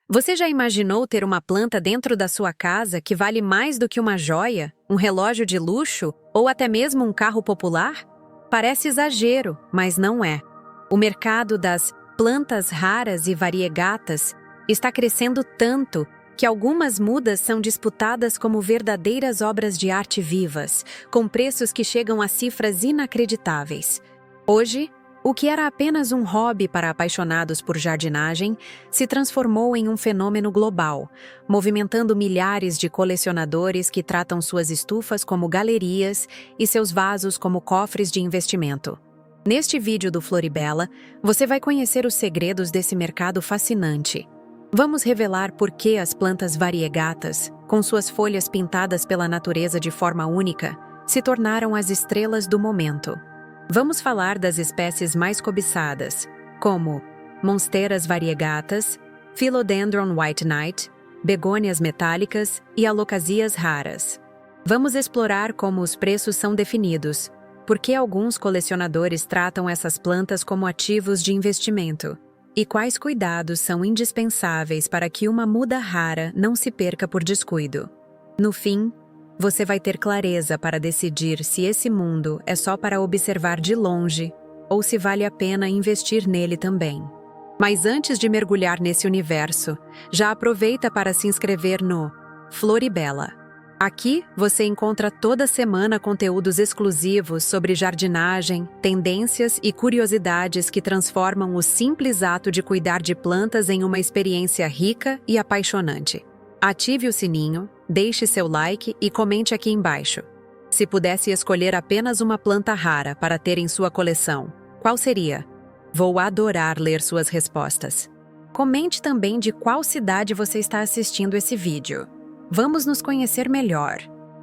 Você já imaginou ter uma planta dentro da sua casa que vale mais do que uma joia, um relógio de luxo ou até mesmo um carro popular? Parece exagero, mas não é. O mercado das plantas raras e variegatas está crescendo tanto que algumas mudas são disputadas como verdadeiras obras de arte vivas, com preços que chegam a cifras inacreditáveis. Hoje, o que era apenas um hobby para apaixonados por jardinagem se transformou em um fenômeno global, movimentando milhares de colecionadores que tratam suas estufas como galerias e seus vasos como cofres de investimento. Neste vídeo do Floribela, você vai conhecer os segredos desse mercado fascinante. Vamos revelar por que as plantas variegatas, com suas folhas pintadas pela natureza de forma única, se tornaram as estrelas do momento. Vamos falar das espécies mais cobiçadas, como monsteras variegatas, Philodendron White Knight, begônias metálicas e alocasias raras. Vamos explorar como os preços são definidos, por que alguns colecionadores tratam essas plantas como ativos de investimento, e quais cuidados são indispensáveis para que uma muda rara não se perca por descuido. No fim, você vai ter clareza para decidir se esse mundo é só para observar de longe ou se vale a pena investir nele também. Mas antes de mergulhar nesse universo, já aproveita para se inscrever no Floribela. Aqui você encontra toda semana conteúdos exclusivos sobre jardinagem, tendências e curiosidades que transformam o simples ato de cuidar de plantas em uma experiência rica e apaixonante. Ative o sininho, deixe seu like e comente aqui embaixo. Se pudesse escolher apenas uma planta rara para ter em sua coleção, qual seria? Vou adorar ler suas respostas. Comente também de qual cidade você está assistindo esse vídeo. Vamos nos conhecer melhor.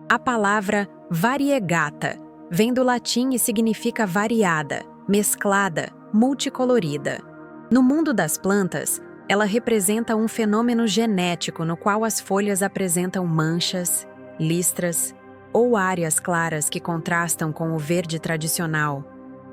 A palavra variegata vem do latim e significa variada, mesclada, multicolorida. No mundo das plantas, ela representa um fenômeno genético no qual as folhas apresentam manchas, listras ou áreas claras que contrastam com o verde tradicional.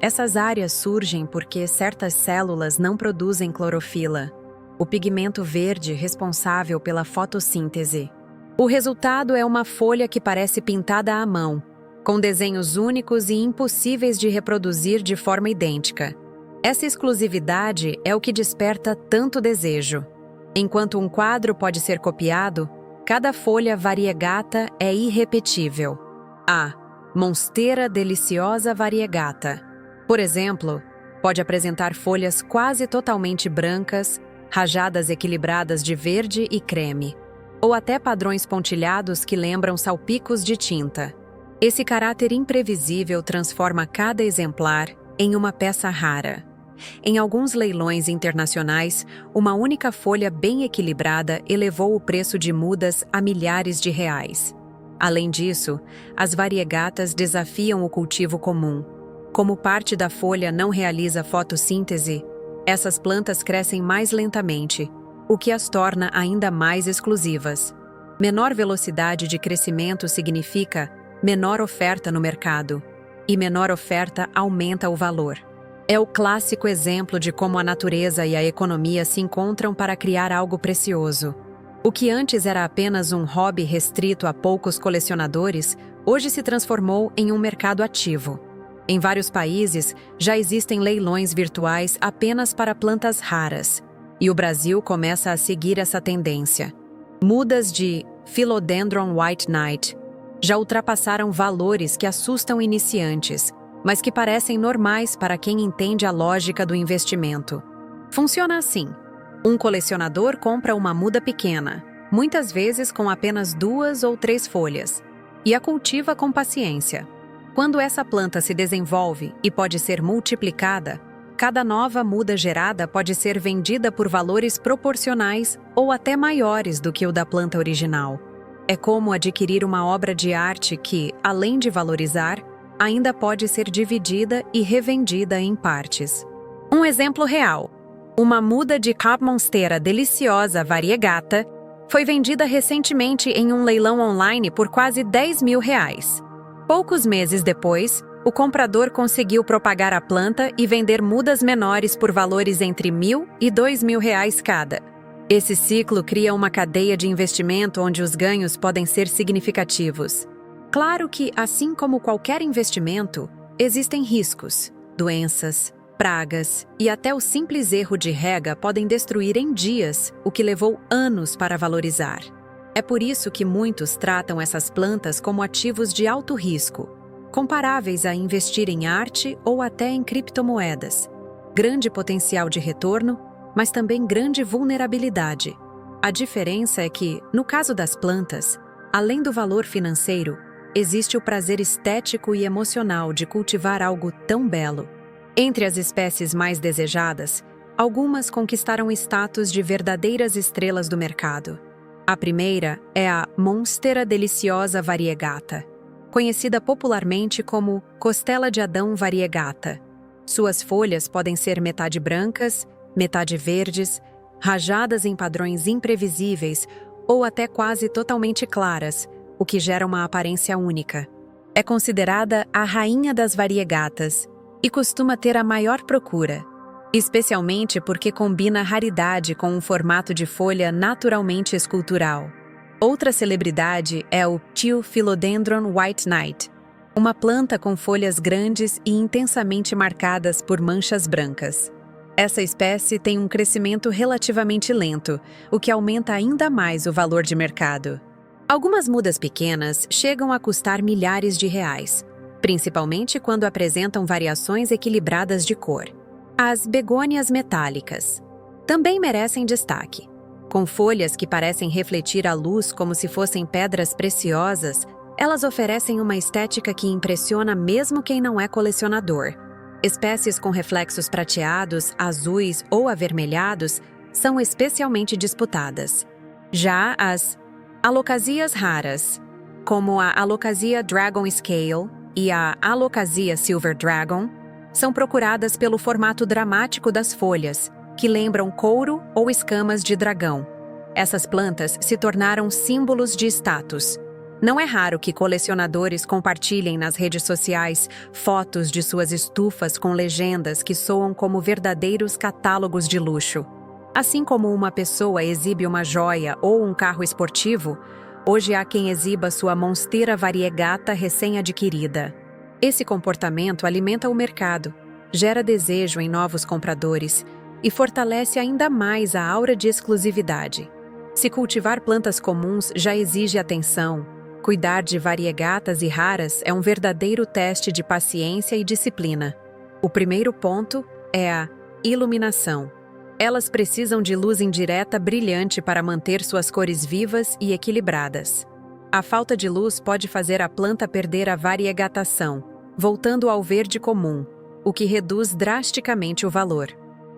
Essas áreas surgem porque certas células não produzem clorofila, o pigmento verde responsável pela fotossíntese. O resultado é uma folha que parece pintada à mão, com desenhos únicos e impossíveis de reproduzir de forma idêntica. Essa exclusividade é o que desperta tanto desejo. Enquanto um quadro pode ser copiado, cada folha variegata é irrepetível. A monstera deliciosa variegata, por exemplo, pode apresentar folhas quase totalmente brancas, rajadas equilibradas de verde e creme, ou até padrões pontilhados que lembram salpicos de tinta. Esse caráter imprevisível transforma cada exemplar em uma peça rara. Em alguns leilões internacionais, uma única folha bem equilibrada elevou o preço de mudas a milhares de reais. Além disso, as variegatas desafiam o cultivo comum. Como parte da folha não realiza fotossíntese, essas plantas crescem mais lentamente, o que as torna ainda mais exclusivas. Menor velocidade de crescimento significa menor oferta no mercado, e menor oferta aumenta o valor. É o clássico exemplo de como a natureza e a economia se encontram para criar algo precioso. O que antes era apenas um hobby restrito a poucos colecionadores, hoje se transformou em um mercado ativo. Em vários países, já existem leilões virtuais apenas para plantas raras, e o Brasil começa a seguir essa tendência. Mudas de Philodendron White Knight já ultrapassaram valores que assustam iniciantes, mas que parecem normais para quem entende a lógica do investimento. Funciona assim: um colecionador compra uma muda pequena, muitas vezes com apenas 2 ou 3 folhas, e a cultiva com paciência. Quando essa planta se desenvolve e pode ser multiplicada, cada nova muda gerada pode ser vendida por valores proporcionais ou até maiores do que o da planta original. É como adquirir uma obra de arte que, além de valorizar, ainda pode ser dividida e revendida em partes. Um exemplo real: uma muda de Cap Monstera deliciosa variegata foi vendida recentemente em um leilão online por quase R$10.000. Poucos meses depois, o comprador conseguiu propagar a planta e vender mudas menores por valores entre R$1.000 e R$2.000 cada. Esse ciclo cria uma cadeia de investimento onde os ganhos podem ser significativos. Claro que, assim como qualquer investimento, existem riscos, doenças, pragas e até o simples erro de rega podem destruir em dias o que levou anos para valorizar. É por isso que muitos tratam essas plantas como ativos de alto risco, comparáveis a investir em arte ou até em criptomoedas. Grande potencial de retorno, mas também grande vulnerabilidade. A diferença é que, no caso das plantas, além do valor financeiro, existe o prazer estético e emocional de cultivar algo tão belo. Entre as espécies mais desejadas, algumas conquistaram status de verdadeiras estrelas do mercado. A primeira é a Monstera deliciosa variegata, conhecida popularmente como costela de Adão variegata. Suas folhas podem ser metade brancas, metade verdes, rajadas em padrões imprevisíveis ou até quase totalmente claras, o que gera uma aparência única. É considerada a rainha das variegatas e costuma ter a maior procura, especialmente porque combina raridade com um formato de folha naturalmente escultural. Outra celebridade é o Philodendron White Knight, uma planta com folhas grandes e intensamente marcadas por manchas brancas. Essa espécie tem um crescimento relativamente lento, o que aumenta ainda mais o valor de mercado. Algumas mudas pequenas chegam a custar milhares de reais, principalmente quando apresentam variações equilibradas de cor. As begônias metálicas também merecem destaque. Com folhas que parecem refletir a luz como se fossem pedras preciosas, elas oferecem uma estética que impressiona mesmo quem não é colecionador. Espécies com reflexos prateados, azuis ou avermelhados são especialmente disputadas. Já as alocasias raras, como a Alocasia Dragon Scale e a Alocasia Silver Dragon, são procuradas pelo formato dramático das folhas, que lembram couro ou escamas de dragão. Essas plantas se tornaram símbolos de status. Não é raro que colecionadores compartilhem nas redes sociais fotos de suas estufas com legendas que soam como verdadeiros catálogos de luxo. Assim como uma pessoa exibe uma joia ou um carro esportivo, hoje há quem exiba sua Monstera variegata recém-adquirida. Esse comportamento alimenta o mercado, gera desejo em novos compradores e fortalece ainda mais a aura de exclusividade. Se cultivar plantas comuns já exige atenção, cuidar de variegatas e raras é um verdadeiro teste de paciência e disciplina. O primeiro ponto é a iluminação. Elas precisam de luz indireta brilhante para manter suas cores vivas e equilibradas. A falta de luz pode fazer a planta perder a variegatação, voltando ao verde comum, o que reduz drasticamente o valor.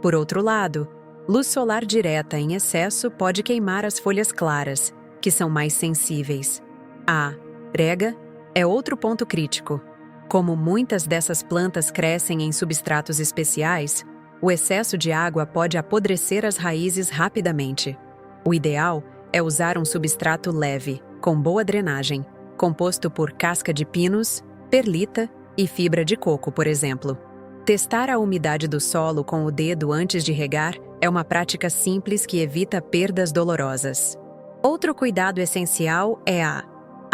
Por outro lado, luz solar direta em excesso pode queimar as folhas claras, que são mais sensíveis. A rega é outro ponto crítico. Como muitas dessas plantas crescem em substratos especiais, o excesso de água pode apodrecer as raízes rapidamente. O ideal é usar um substrato leve, com boa drenagem, composto por casca de pinos, perlita e fibra de coco, por exemplo. Testar a umidade do solo com o dedo antes de regar é uma prática simples que evita perdas dolorosas. Outro cuidado essencial é a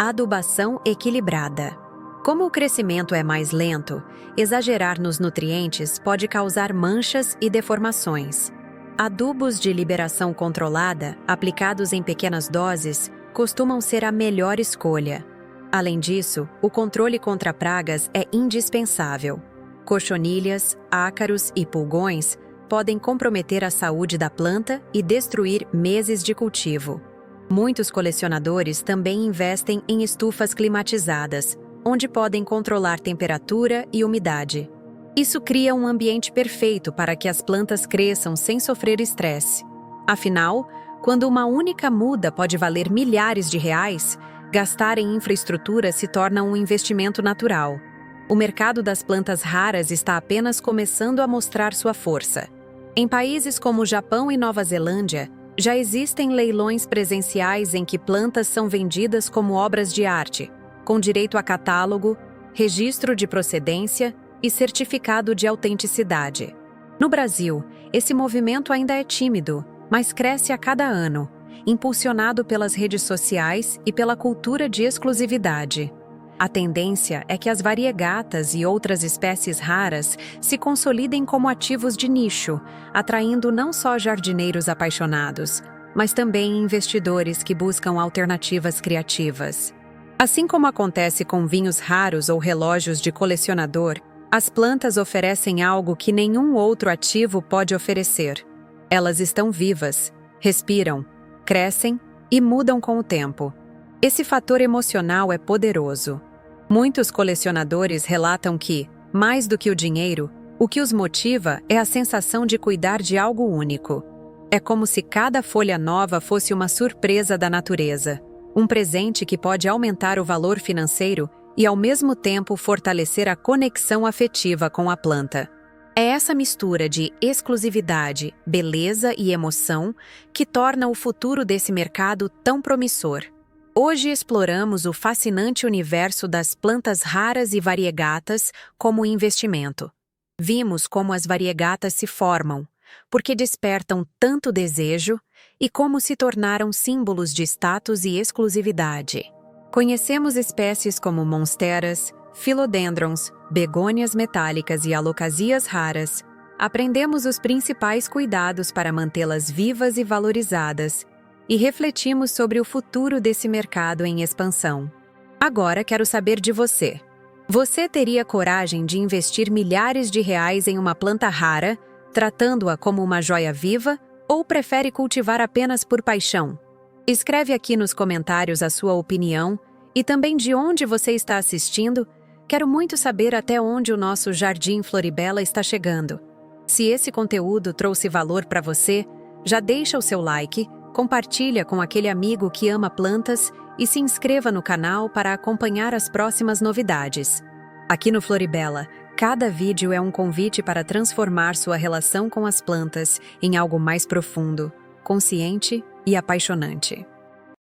adubação equilibrada. Como o crescimento é mais lento, exagerar nos nutrientes pode causar manchas e deformações. Adubos de liberação controlada, aplicados em pequenas doses, costumam ser a melhor escolha. Além disso, o controle contra pragas é indispensável. Cochonilhas, ácaros e pulgões podem comprometer a saúde da planta e destruir meses de cultivo. Muitos colecionadores também investem em estufas climatizadas, onde podem controlar temperatura e umidade. Isso cria um ambiente perfeito para que as plantas cresçam sem sofrer estresse. Afinal, quando uma única muda pode valer milhares de reais, gastar em infraestrutura se torna um investimento natural. O mercado das plantas raras está apenas começando a mostrar sua força. Em países como o Japão e Nova Zelândia, já existem leilões presenciais em que plantas são vendidas como obras de arte, com direito a catálogo, registro de procedência e certificado de autenticidade. No Brasil, esse movimento ainda é tímido, mas cresce a cada ano, impulsionado pelas redes sociais e pela cultura de exclusividade. A tendência é que as variegatas e outras espécies raras se consolidem como ativos de nicho, atraindo não só jardineiros apaixonados, mas também investidores que buscam alternativas criativas. Assim como acontece com vinhos raros ou relógios de colecionador, as plantas oferecem algo que nenhum outro ativo pode oferecer. Elas estão vivas, respiram, crescem e mudam com o tempo. Esse fator emocional é poderoso. Muitos colecionadores relatam que, mais do que o dinheiro, o que os motiva é a sensação de cuidar de algo único. É como se cada folha nova fosse uma surpresa da natureza, um presente que pode aumentar o valor financeiro e, ao mesmo tempo, fortalecer a conexão afetiva com a planta. É essa mistura de exclusividade, beleza e emoção que torna o futuro desse mercado tão promissor. Hoje exploramos o fascinante universo das plantas raras e variegatas como investimento. Vimos como as variegatas se formam, porque despertam tanto desejo e como se tornaram símbolos de status e exclusividade. Conhecemos espécies como monsteras, philodendrons, begônias metálicas e alocasias raras. Aprendemos os principais cuidados para mantê-las vivas e valorizadas, e refletimos sobre o futuro desse mercado em expansão. Agora quero saber de você. Você teria coragem de investir milhares de reais em uma planta rara, tratando-a como uma joia viva, ou prefere cultivar apenas por paixão? Escreve aqui nos comentários a sua opinião e também de onde você está assistindo. Quero muito saber até onde o nosso Jardim Floribela está chegando. Se esse conteúdo trouxe valor para você, já deixa o seu like, compartilha com aquele amigo que ama plantas e se inscreva no canal para acompanhar as próximas novidades. Aqui no Floribela, cada vídeo é um convite para transformar sua relação com as plantas em algo mais profundo, consciente e apaixonante.